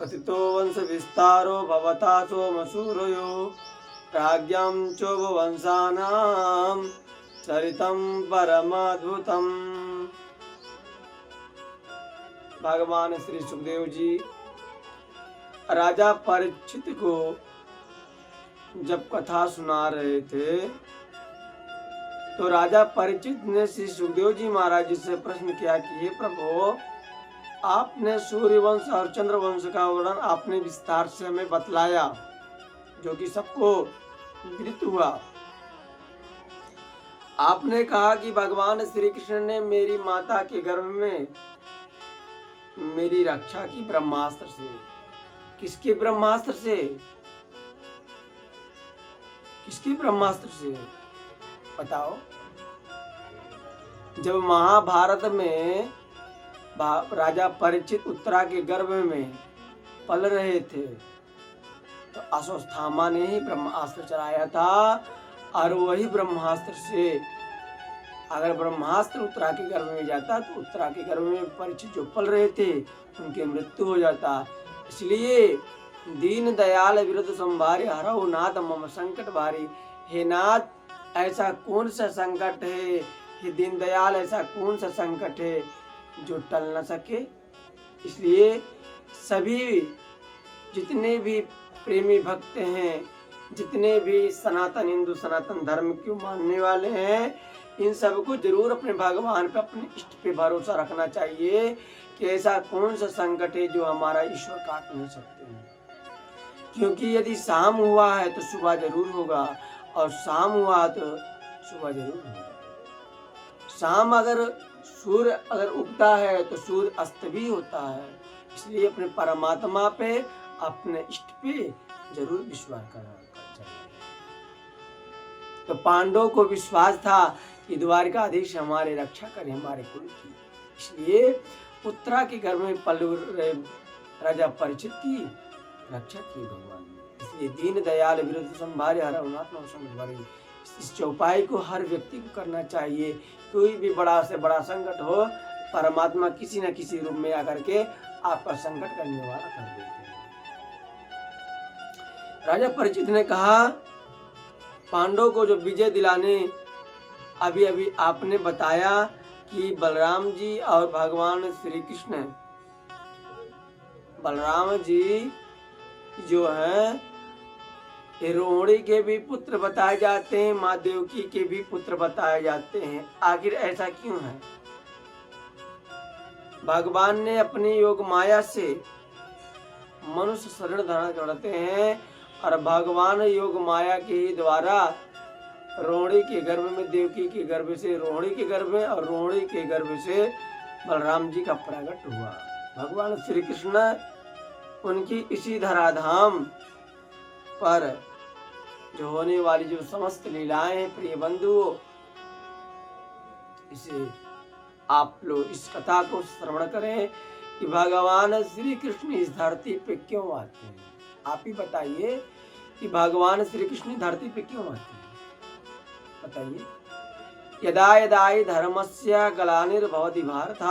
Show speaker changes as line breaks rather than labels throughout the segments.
कथितो वंश विस्तारो भवता सोमसूरयो राज्ञां चोपवंशानां चरितं परमाद्भुतम्। भगवान श्री सुखदेव जी राजा परीक्षित को जब कथा सुना रहे थे तो राजा परीक्षित ने श्री सुखदेव जी महाराज जी से प्रश्न किया कि हे प्रभु, आपने सूर्य वंश और चंद्र वंश का वर्णन आपने विस्तार से हमें बतलाया, जो कि सबको विदित हुआ। आपने कहा कि भगवान श्री कृष्ण ने मेरी माता के गर्भ में मेरी रक्षा की ब्रह्मास्त्र से। किसके ब्रह्मास्त्र से? किसके ब्रह्मास्त्र से बताओ। जब महाभारत में राजा परीक्षित उत्तरा के गर्भ में पल रहे थे तो अश्वत्थामा ने ही ब्रह्मास्त्र चलाया था, और वही ब्रह्मास्त्र से अगर ब्रह्मास्त्र उत्तरा के गर्भ में जाता तो उत्तरा के गर्भ में परीक्षित जो पल रहे थे उनकी मृत्यु हो जाता। इसलिए दीन दयाल विरुद्ध संभारी हरऊ नाथ मम संकट भारी। हे नाथ, ऐसा कौन सा संकट है, हे दीन दयाल, ऐसा कौन सा संकट है जो टल न सके। इसलिए सभी जितने भी प्रेमी भक्त हैं, जितने भी सनातन हिंदू सनातन धर्म को मानने वाले हैं, इन सबको जरूर अपने भगवान पे, अपने इष्ट पे भरोसा रखना चाहिए कि ऐसा कौन सा संकट है जो हमारा ईश्वर काट नहीं सकते हैं। क्योंकि यदि शाम हुआ है तो सुबह जरूर होगा, और शाम हुआ तो सुबह जरूर होगा। शाम अगर सूर्य अगर उगता है तो सूर्य अस्त भी होता है। इसलिए अपने परमात्मा पे, अपने इष्ट पे जरूर विश्वास करना चाहिए। तो पांडवों को विश्वास था कि द्वारिकाधीश हमारे रक्षा करे, हमारे कुल की। इसलिए उत्तरा के घर में पल रहे राजा परीक्षित की रक्षा की भगवान ने। इसलिए दीन दयाल विरुद्ध संभारे हर उन्नात्म संभारे, इस चौपाई को हर व्यक्ति को करना चाहिए। कोई भी बड़ा से बड़ा संकट हो, परमात्मा किसी न किसी रूप में आकर के आपका संकट करने वाला कर देते हैं। राजा परीक्षित ने कहा, पांडवों को जो विजय दिलाने अभी अभी आपने बताया कि बलराम जी और भगवान श्री कृष्ण, बलराम जी जो हैं रोहिणी के भी पुत्र बताए जाते हैं, माँ देवकी के भी पुत्र बताए जाते हैं। आखिर ऐसा क्यों है? भगवान ने अपनी योग माया से मनुष्य शरीर धारण करते हैं, और भगवान योग माया के ही द्वारा रोहिणी के गर्भ में, देवकी के गर्भ से रोहिणी के गर्भ में, और रोहिणी के गर्भ से बलराम जी का प्रकट हुआ। भगवान श्री कृष्ण उनकी इसी धराधाम पर जो होने वाली जो समस्त लीलाएं हैं, प्रिय बंधुओं, इसे आप लोग इस कथा को श्रवण करें कि भगवान श्री कृष्ण इस धरती पे क्यों आते हैं। आप ही बताइए कि भगवान श्री कृष्ण धरती पे क्यों आते हैं, बताइए। यदा यदा हि धर्मस्य ग्लानिर्भवति भारत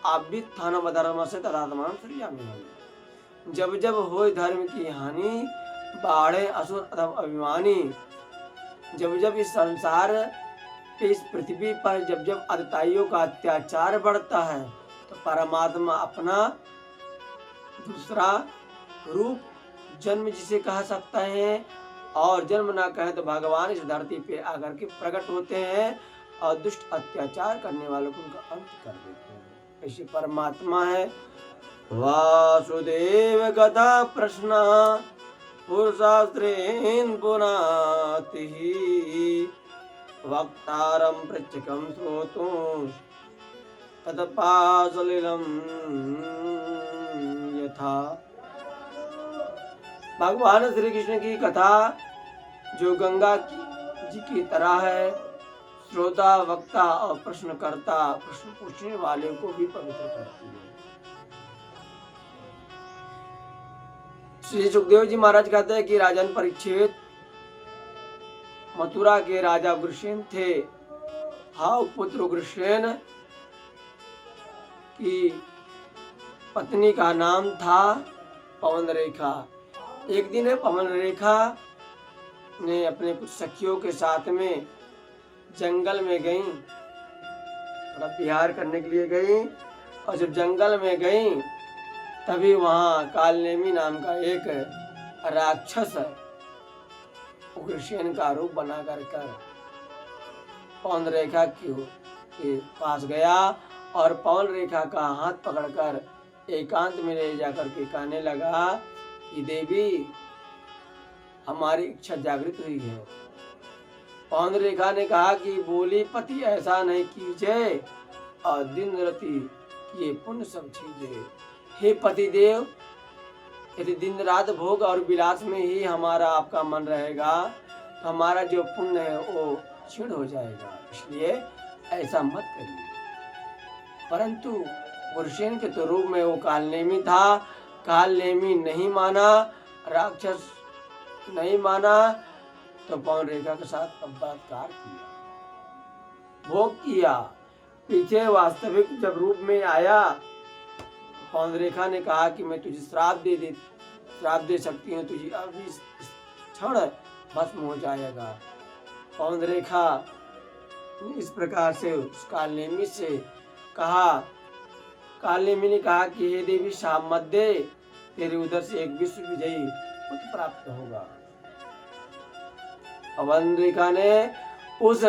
अभ्युत्थानमधर्मस्य तदात्मानं सृजाम्यहम्। जब जब हो धर्म की हानि, बाढ़े असुर अधम अभिमानी। जब जब इस संसार पे, इस पृथ्वी पर जब जब अधताइयों का अत्याचार बढ़ता है तो परमात्मा अपना दूसरा रूप, जन्म जिसे कह सकता है, और जन्म ना कहे तो भगवान इस धरती पे आकर के प्रकट होते हैं और दुष्ट अत्याचार करने वालों को उनका अंत कर देते हैं। ऐसे परमात्मा है। वासुदेव गदा प्रश्न पुरुषास्त्रेन पुनाति वक्तारं पृच्छकं श्रोतुं तत्पासलिलं यथा। भगवान श्री कृष्ण की कथा जो गंगा जी की तरह है, श्रोता, वक्ता और प्रश्नकर्ता, प्रश्न पूछने वाले को भी पवित्र करती है। श्री सुखदेव जी महाराज कहते हैं कि राजन परीक्षित मथुरा के राजा उग्रसेन थे। हाउ पुत्र उग्रसेन की पत्नी का नाम था पवन रेखा। एक दिन है पवन रेखा ने अपने कुछ सखियों के साथ में जंगल में गई, थोड़ा विहार करने के लिए गई। और जब जंगल में गई तभी वहां कालनेमी नाम का एक राक्षस उग्रसेन का रूप बना कर पवन रेखा के पास गया और पवन रेखा का हाथ पकड़कर एकांत में ले जाकर के कहने लगा कि देवी हमारी इच्छा जागृत हुई है। पवन रेखा ने कहा कि बोली पति ऐसा नहीं कीजिए और दिन राति ये पुण्य सब चीजें। हे पति देव, यदि दिन रात भोग और विलास में ही हमारा आपका मन रहेगा तो हमारा जो पुण्य है वो क्षीण हो जाएगा, इसलिए ऐसा मत करिए। परंतु उग्रसेन के तो रूप में वो कालनेमी था, कालनेमी नहीं माना, राक्षस नहीं माना, तो पवन रेखा के साथ बलात्कार किया, भोग किया। पीछे वास्तविक जब रूप में आया पवन रेखा ने कहा कि मैं तुझे श्राप दे सकती हूँ, तुझे अभी इस क्षण भस्म हो जाएगा। पवन रेखा इस प्रकार से उस कालनेमी से कहा, कालनेमी ने कहा कि हे देवी शाप मत दे, तेरे उधर से एक विश्व विजयी पुत्र प्राप्त होगा। पवन रेखा ने उस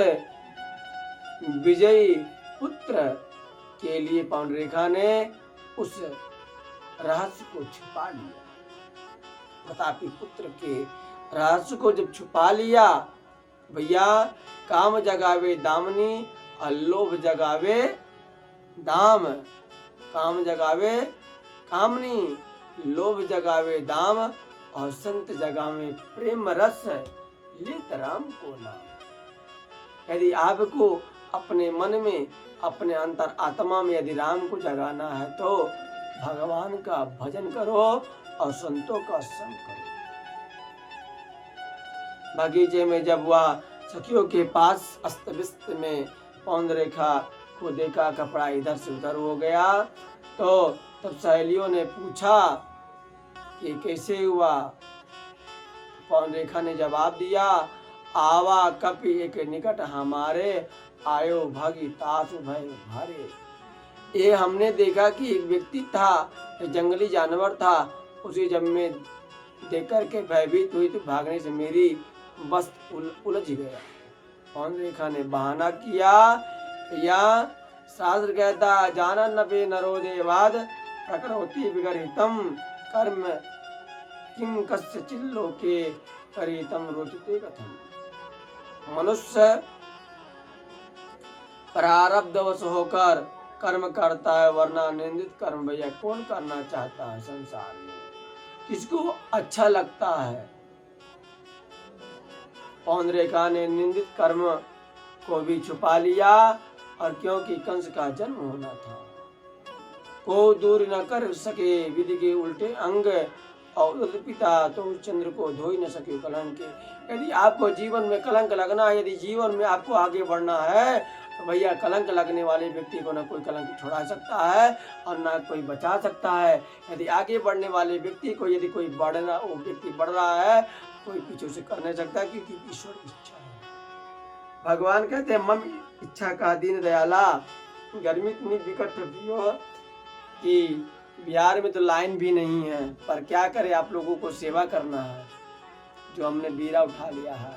विजयी पुत्र के लिए पवन रेखा ने उस रहस्य को छुपा लिया। प्रतापी पुत्र के रहस्य को जब छुपा लिया, भैया काम जगावे दामनी और लोभ जगावे दाम। काम जगावे कामनी, लोभ जगावे दाम और संत जगावे प्रेम रस, लेत राम को नाम। यदि आपको अपने मन में अपने अंतर आत्मा में यदि राम को जगाना है तो भगवान का भजन करो और संतों का संग करो। बगीचे में जब वह सखियों के पास अस्त व्यस्त में पवन रेखा को देखा, कपड़ा इधर से उधर हो गया, तो तब सहेलियों ने पूछा कि कैसे हुआ। पवन रेखा ने जवाब दिया, आवा कपि एक निकट हमारे, आयो भागी तासु भय भारे। ये हमने देखा कि एक व्यक्ति था, एक जंगली जानवर था, उसे जब मैं देख कर के भयभीत हुई तो भागने से मेरी वस्त्र उलझ गया। पवन रेखा ने बहाना किया, या शास्त्र कहता जानन नपे नरो देवाद प्रकरोति विगरहितम कर्म किम कस्य चिल्लोके करितम रोचते कथम। मनुष्य प्रारब्धवश होकर कर्म करता है, वरना निंदित कर्म भैया कौन करना चाहता है संसार में, किसको अच्छा लगता है। पवन रेखा ने निंदित कर्म को भी छुपा लिया, और क्योंकि कंस का जन्म होना था, को दूर न कर सके विधि के उल्टे अंग, और पिता तो चंद्र को धो ही न सके कलंक। यदि आपको जीवन में कलंक लगना है, यदि जीवन में आपको आगे बढ़ना है, तो भैया कलंक लगने वाले व्यक्ति को न कोई कलंक छुड़ा सकता है और न कोई बचा सकता है। यदि आगे बढ़ने वाले व्यक्ति को यदि कोई बढ़ना, वो व्यक्ति बढ़ रहा है, कोई पीछे से कर नहीं सकता, क्योंकि ईश्वर इच्छा है। भगवान कहते हैं मम इच्छा का दीन दयाला। गर्मी इतनी विकट है कि बिहार में तो लाइन भी नहीं है, पर क्या करे, आप लोगों को सेवा करना है जो हमने बीरा उठा लिया है।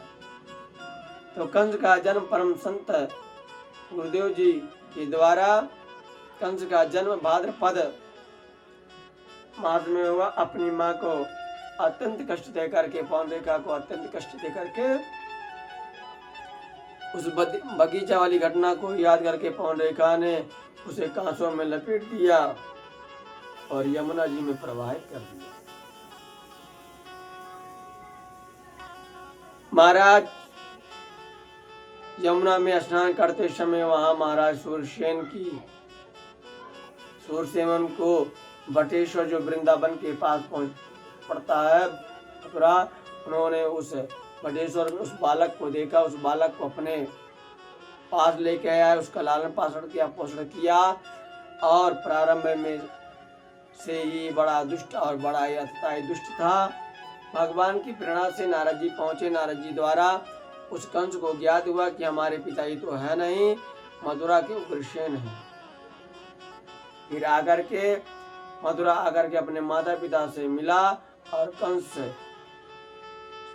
तो कंस का जन्म परम संत गुरुदेव जी के द्वारा, कंस का जन्म भाद्रपद मास में हुआ। अपनी माँ को अत्यंत कष्ट दे करके, पवन रेखा को अत्यंत कष्ट दे करके, उस बगीचा वाली घटना को याद करके पवन रेखा ने उसे कांसों में लपेट दिया और यमुना जी में प्रवाहित कर दिया। महाराज यमुना में स्नान करते समय वहां महाराज सूरसेन को बटेश्वर जो वृंदावन के पास पड़ता है, उन्होंने उस बटेश्वर में उस बालक को देखा, उस बालक को अपने पास लेके आया, उसका लालन पालन किया, पोषण किया, और प्रारंभ में से ही बड़ा दुष्ट और बड़ा ही अत्यंत दुष्ट था। भगवान की प्रेरणा से नारद जी पहुंचे। नारद जी द्वारा उस कंस को ज्ञात हुआ कि हमारे पिता ही तो है नहीं, मथुरा के उग्रसेन हैं। फिर आकर के मथुरा आकर के अपने माता पिता से मिला और कंस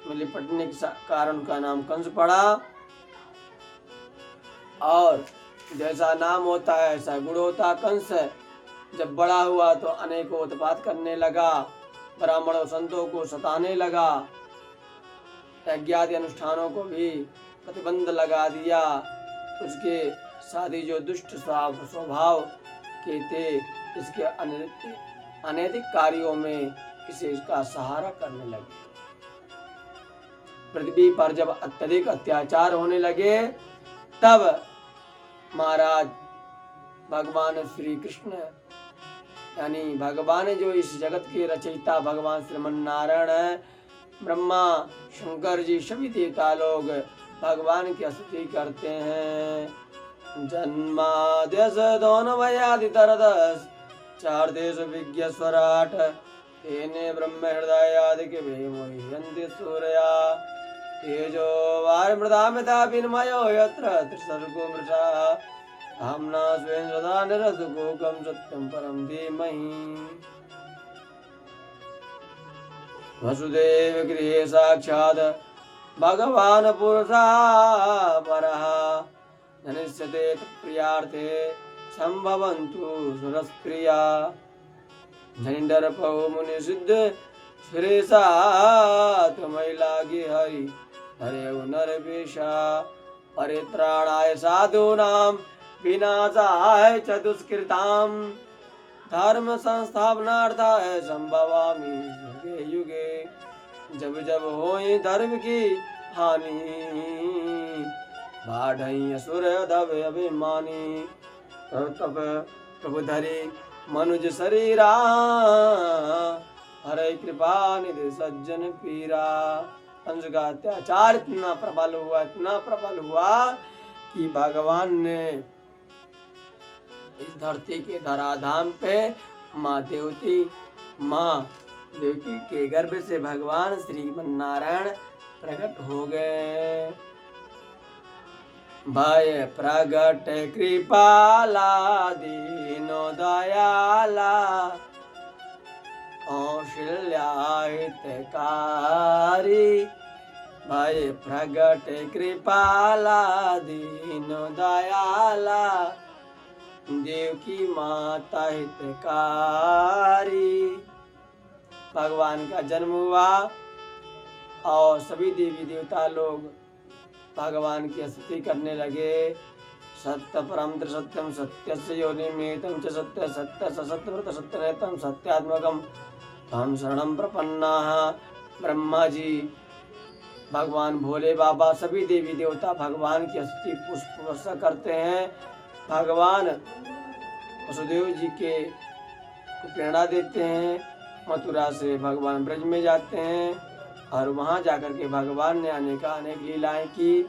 में लिपटने के कारण उनका नाम कंस पड़ा। और जैसा नाम होता है ऐसा गुण होता। कंस जब बड़ा हुआ तो अनेकों उत्पात करने लगा, ब्राह्मणों संतों को सताने लगा, यज्ञादि अनुष्ठानों को भी प्रतिबंध लगा दिया। उसके साथी जो दुष्ट स्वभाव के थे, इसके अनैतिक कार्यों में इसे इसका सहारा करने लगे। पृथ्वी पर जब अत्यधिक अत्याचार होने लगे तब महाराज भगवान श्री कृष्ण यानी भगवान जो इस जगत के रचयिता भगवान श्रीमन नारायण है, ब्रह्मा शंकर जी सभी देवता लोग भगवान की स्तुति करते हैं। जन्माद्यस दोनवयादि तरदस चार देश विज्ञ स्वराट तेने ब्रह्म हृदय आदि के मोह्यन्ति सूर्या तेजो वार मृदा मिता विनिमयो यत्र त्रिसर्गो मृषा धाम्ना स्वेन सदा निरसुकोकं सत्यं परं धीमहि। वसुदेव गृहे साक्षात् भगवान् पुरुषः परः जनिष्यते प्रियार्थे संभवन्तु सुरस्प्रिया। झनिडरपौ मुनि सिद्ध सुरेशा तुम्हें लागे हरि हरे नरवेशा। परित्राणाय साधूनां विनाशाय च दुष्कृतां धर्म संस्थापनार्थाय संभवामि युगे युगे। जब जब होई धर्म की हानि बाढ़ई असुर दब अभिमानी। तब प्रभु धरी मनुज शरीरा हरे कृपा निधि सज्जन पीरा। कंस का अत्याचार इतना प्रबल हुआ कि भगवान ने इस धरती के धराधाम पे माँ देवकी के गर्भ से भगवान श्रीमन नारायण प्रकट हो गए। भय प्रगट कृपाला दीनो दयाला कौशल्या हितकारी। भय प्रगट कृपाला दीनो दयाला देवकी माता हितकारी। भगवान का जन्म हुआ और सभी देवी देवता लोग भगवान की स्तुति करने लगे। सत्य परम त्रिसत्यम सत्यस्य योनिमेतं च सत्य सत्य सत्यव्रत सत्यनेतं सत्यात्मकं तम शरणं प्रपन्नाः। ब्रह्मा जी, भगवान भोले बाबा, सभी देवी देवता भगवान की स्तुति पुष्प करते हैं। भगवान वसुदेव जी के प्रेरणा देते हैं। मथुरा से भगवान ब्रज में जाते हैं और वहां जाकर के भगवान ने अनेक लीलाएं की।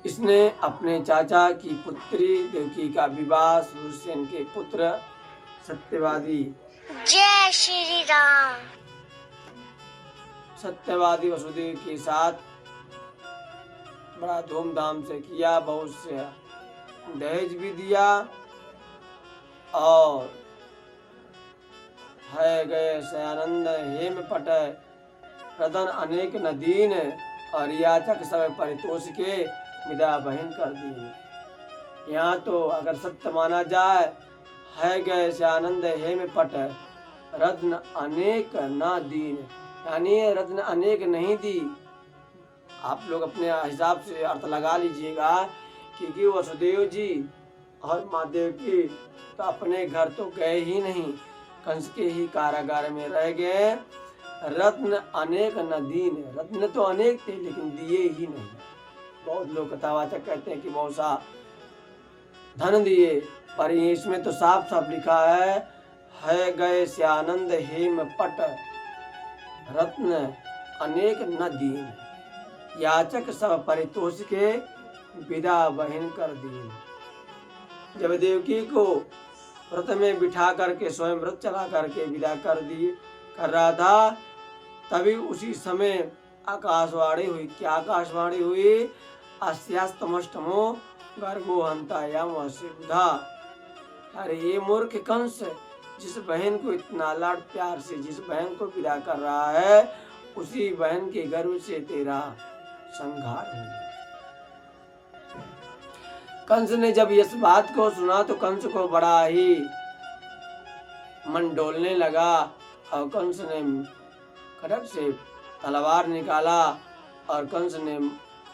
इसने अपने चाचा की पुत्री देवकी का विवाह सूरसेन के पुत्र सत्यवादी
जय श्री राम
सत्यवादी वसुदेव के साथ बड़ा धूमधाम से किया। बहुत से दहेज भी दिया और है गए से आनंद हेम पट रतन अनेक नदीन और याचक सब परितोष के विदा बहन कर दी। यहाँ तो अगर सत्य माना जाए, है गए से आनंद हेम पट रत्न अनेक ना दीन, यानी रत्न अनेक नहीं दी। आप लोग अपने हिसाब से अर्थ लगा लीजिएगा, क्योंकि वसुदेव जी और माँ देवकी तो अपने घर तो गए ही नहीं, कंस के ही कारागार में रह गए। रत्न अनेक न दीन, रत्न तो अनेक थे लेकिन दिए ही नहीं। बहुत लोग कथावाचक कहते हैं कि बहुत सा धन दिए, पर इसमें तो साफ साफ लिखा है गए से आनंद हेम पट रत्न अनेक न दीन, याचक सब परितोष के विदा बहन कर दीन। जब देवकी को व्रत में बिठा करके स्वयं व्रत चला करके विदा कर रहा था, तभी उसी समय आकाशवाणी हुई। क्या आकाशवाणी हुई? अस्यास्तमष्टमो गर्भो हंतायाम वस्य बुधा। अरे ये मूर्ख कंस, जिस बहन को इतना लाड प्यार से जिस बहन को विदा कर रहा है, उसी बहन के गर्भ से तेरा संहार होगा। कंस ने जब इस बात को सुना तो कंस को बड़ा ही मन डोलने लगा और कंस ने खड्ग से तलवार निकाला और कंस ने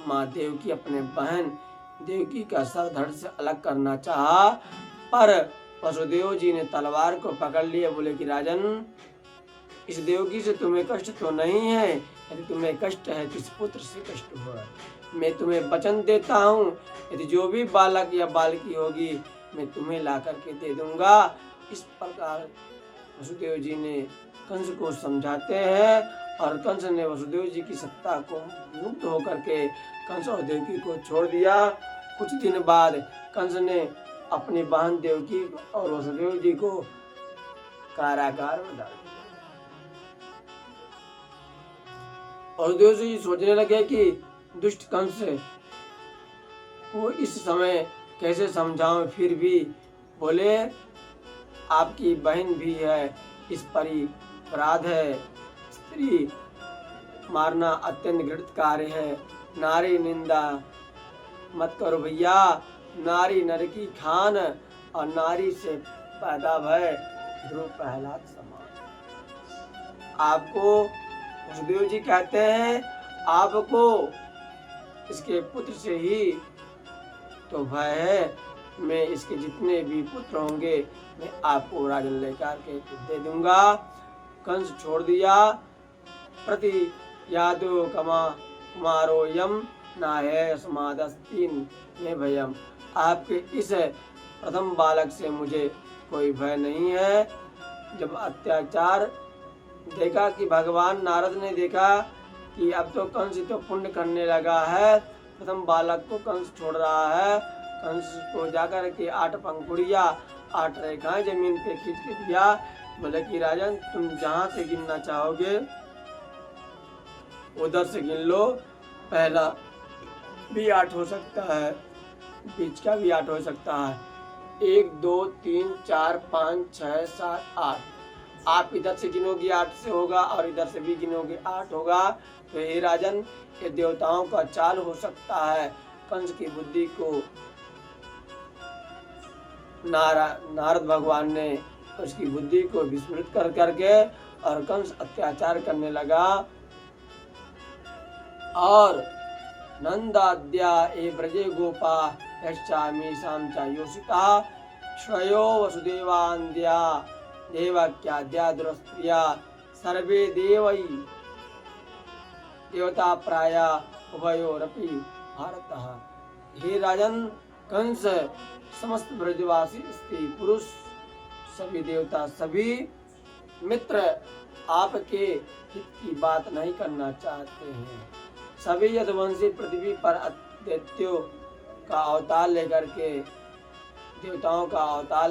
माँ देवकी अपने बहन देवकी का सर धड़ से अलग करना चाहा, पर वसुदेव जी ने तलवार को पकड़ लिया। बोले कि राजन, इस देवकी से तुम्हें कष्ट तो नहीं है, यदि तुम्हें कष्ट है तो इस पुत्र से कष्ट हुआ। मैं तुम्हें वचन देता हूँ, यदि जो भी बालक या बालकी होगी मैं तुम्हें ला करके दे दूंगा। इस प्रकार वसुदेव जी ने कंस को समझाते हैं और कंस ने वसुदेव जी की सत्ता को मुक्त होकर के कंस और देवकी को छोड़ दिया। कुछ दिन बाद कंस ने अपनी बहन देवकी और वसुदेव जी को कारागार में डाल दिया। वसुदेव जी सोचने लगे कि दुष्ट कंस को इस समय कैसे समझाऊं, फिर भी बोले आपकी बहन भी है, इस परी अपराध है, स्त्री मारना अत्यंत घृणित कार्य है, नारी निंदा मत करो भैया, नारी नर की खान और नारी से पैदा भय ध्रुव प्रहलाद समान। आपको वसुदेव जी कहते हैं आपको इसके पुत्र से ही तो भय है, मैं इसके जितने भी पुत्र होंगे मैं आपको राजन लेकर के दे दूंगा। कंस छोड़ दिया। प्रति यादो कुमारो यम नाहे समादस्तीन में भयम। आपके इस प्रथम बालक से मुझे कोई भय नहीं है। जब अत्याचार देखा कि भगवान नारद ने देखा कि अब तो कंस तो पुण्य करने लगा है, प्रथम बालक को कंस छोड़ रहा है, कंस को जाकर के 8 पंखुड़ियाँ 8 रेखाएं जमीन पे खींच के दिया। बोले कि राजन, तुम जहाँ से गिनना चाहोगे उधर से गिन लो, पहला भी 8 हो सकता है, बीच का भी 8 हो सकता है, 1 2 3 4 5 6 7 8। आप इधर से गिनोगे 8 से होगा और इधर से भी गिनोगे 8 होगा। तो हे राजन, ये देवताओं का चाल हो सकता है। कंस की बुद्धि को नारद भगवान ने उसकी बुद्धि को विस्मृत कर करके और कंस अत्याचार करने लगा। और नंदाद्या ए ब्रजे गोपा यश्चामी सामचा योषिता श्रयो वसुदेवान्द्या देवक्याद्या दुरस्त्रिया सर्वे देवई देवता प्राया उभयोरपि भारतः। हे राजन, कंस समस्त ब्रजवासी स्त्री पुरुष सभी देवता सभी मित्र आपके हित की बात नहीं करना चाहते हैं। सभी यदुवंशी पृथ्वी पर दैत्यों का अवतार लेकर के देवताओं का अवतार